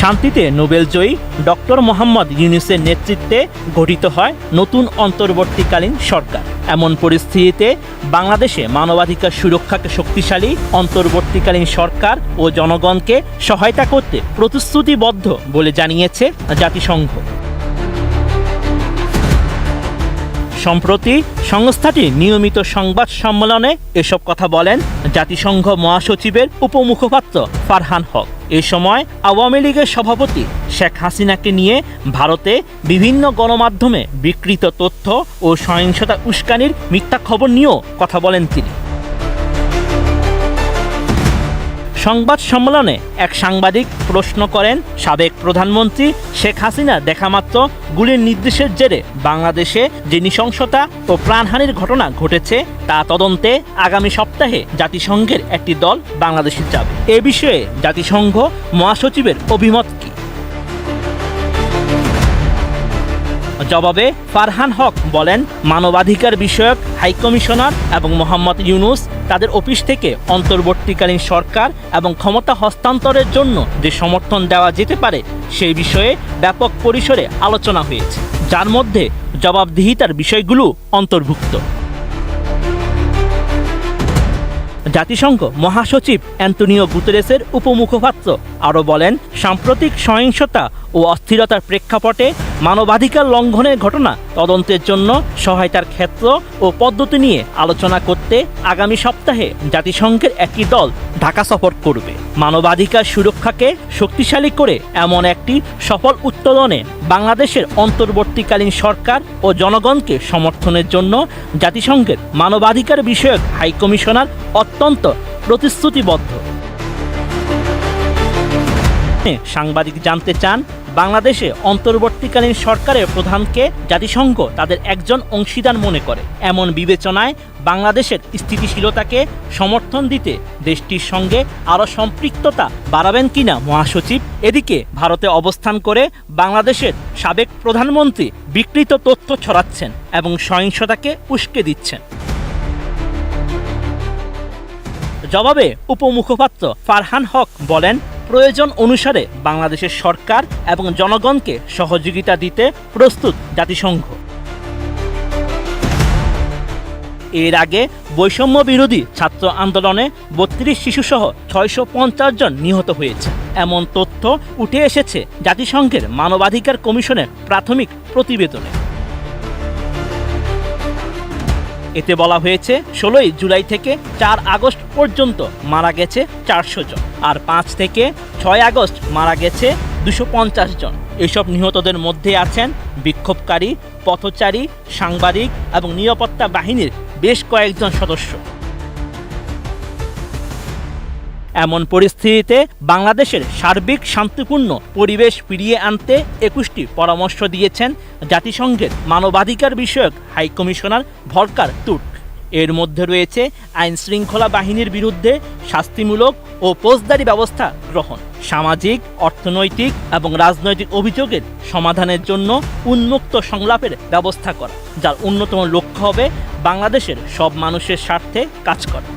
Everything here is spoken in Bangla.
শান্তিতে নোবেলজয়ী ডক্টর মোহাম্মদ ইউনূসের নেতৃত্বে গঠিত হয় নতুন অন্তর্বর্তীকালীন সরকার। এমন পরিস্থিতিতে বাংলাদেশে মানবাধিকার সুরক্ষাকে শক্তিশালী অন্তর্বর্তীকালীন সরকার ও জনগণকে সহায়তা করতে প্রতিশ্রুতিবদ্ধ বলে জানিয়েছে জাতিসংঘ। সম্প্রতি সংস্থাটির নিয়মিত সংবাদ সম্মেলনে এসব কথা বলেন জাতিসংঘ মহাসচিবের উপমুখপাত্র ফারহান হক। এ সময় আওয়ামী লীগের সভাপতি শেখ হাসিনাকে নিয়ে ভারতে বিভিন্ন গণমাধ্যমে বিকৃত তথ্য ও সহিংসতা উস্কানির মিথ্যা খবর নিয়েও কথা বলেন তিনি। সংবাদ সম্মেলনে এক সাংবাদিক প্রশ্ন করেন, সাবেক প্রধানমন্ত্রী শেখ হাসিনা দেখামাত্র গুলির নির্দেশের জেরে বাংলাদেশে যে নৃশংসতা ও প্রাণহানির ঘটনা ঘটেছে তা তদন্তে আগামী সপ্তাহে জাতিসংঘের একটি দল বাংলাদেশে যাবে। এ বিষয়ে জাতিসংঘ মহাসচিবের অভিমত কি? জবাবে ফারহান হক বলেন, মানবাধিকার বিষয়ক হাইকমিশনার এবং মোহাম্মদ ইউনূস তাদের অফিস থেকে অন্তর্বর্তীকালীন সরকার এবং ক্ষমতা হস্তান্তরের জন্য যে সমর্থন দেওয়া যেতে পারে সেই বিষয়ে ব্যাপক পরিসরে আলোচনা হয়েছে, যার মধ্যে জবাবদিহিতার বিষয়গুলো অন্তর্ভুক্ত। জাতিসংঘ মহাসচিব অ্যান্টোনিও গুতেরেসের উপমুখপাত্র আরও বলেন, সাম্প্রতিক সহিংসতা ও অস্থিরতার প্রেক্ষাপটে মানবাধিকার লঙ্ঘনের ঘটনা তদন্তের জন্য সহায়তার ক্ষেত্র ও পদ্ধতি নিয়ে আলোচনা করতে আগামী সপ্তাহে জাতিসংঘের একটি দল ঢাকা সফর করবে। মানবাধিকার সুরক্ষাকে শক্তিশালী করে এমন একটি সফল উত্তোলনে বাংলাদেশের অন্তর্বর্তীকালীন সরকার ও জনগণকে সমর্থনের জন্য জাতিসংঘের মানবাধিকার বিষয়ক হাইকমিশনার অত্যন্ত প্রতিশ্রুতিবদ্ধ। সাংবাদিক জানতে চান, বাংলাদেশে অন্তর্বর্তীকালীন সরকারের প্রধানকে জাতিসংঘ তাদের একজন অংশীদার মনে করে। এমন বিবেচনায় বাংলাদেশের স্থিতিশীলতাকে সমর্থন দিতে দেশটির সঙ্গে আরও সম্পৃক্ততা বাড়াবেন কিনা মহাসচিব? এদিকে ভারতে অবস্থান করে বাংলাদেশের সাবেক প্রধানমন্ত্রী বিকৃত তথ্য ছড়াচ্ছেন এবং সহিংসতাকে উস্কে দিচ্ছেন। জবাবে উপমুখপাত্র ফারহান হক বলেন, প্রয়োজন অনুসারে বাংলাদেশের সরকার এবং জনগণকে সহযোগিতা দিতে প্রস্তুত জাতিসংঘ। এর আগে বৈষম্য বিরোধী ছাত্র আন্দোলনে ৩২ শিশুসহ ৬৫০ জন নিহত হয়েছে এমন তথ্য উঠে এসেছে জাতিসংঘের মানবাধিকার কমিশনের প্রাথমিক প্রতিবেদনে। এতে বলা হয়েছে, ১৬ জুলাই থেকে ৪ আগস্ট পর্যন্ত মারা গেছে ৪০০ জন, আর ৫ থেকে ৬ আগস্ট মারা গেছে ২৫০ জন। এসব নিহতদের মধ্যে আছেন বিক্ষোভকারী, পথচারী, সাংবাদিক এবং নিরাপত্তা বাহিনীর বেশ কয়েকজন সদস্য। এমন পরিস্থিতিতে বাংলাদেশের সার্বিক শান্তিপূর্ণ পরিবেশ ফিরিয়ে আনতে ২১টি পরামর্শ দিয়েছেন জাতিসংঘের মানবাধিকার বিষয়ক হাইকমিশনার ভলকার তুর্ক। এর মধ্যে রয়েছে আইন শৃঙ্খলা বাহিনীর বিরুদ্ধে শাস্তিমূলক ও ফৌজদারি ব্যবস্থা গ্রহণ, সামাজিক, অর্থনৈতিক এবং রাজনৈতিক অভিযোগের সমাধানের জন্য উন্মুক্ত সংলাপের ব্যবস্থা করা, যার অন্যতম লক্ষ্য হবে বাংলাদেশের সব মানুষের স্বার্থে কাজ করা।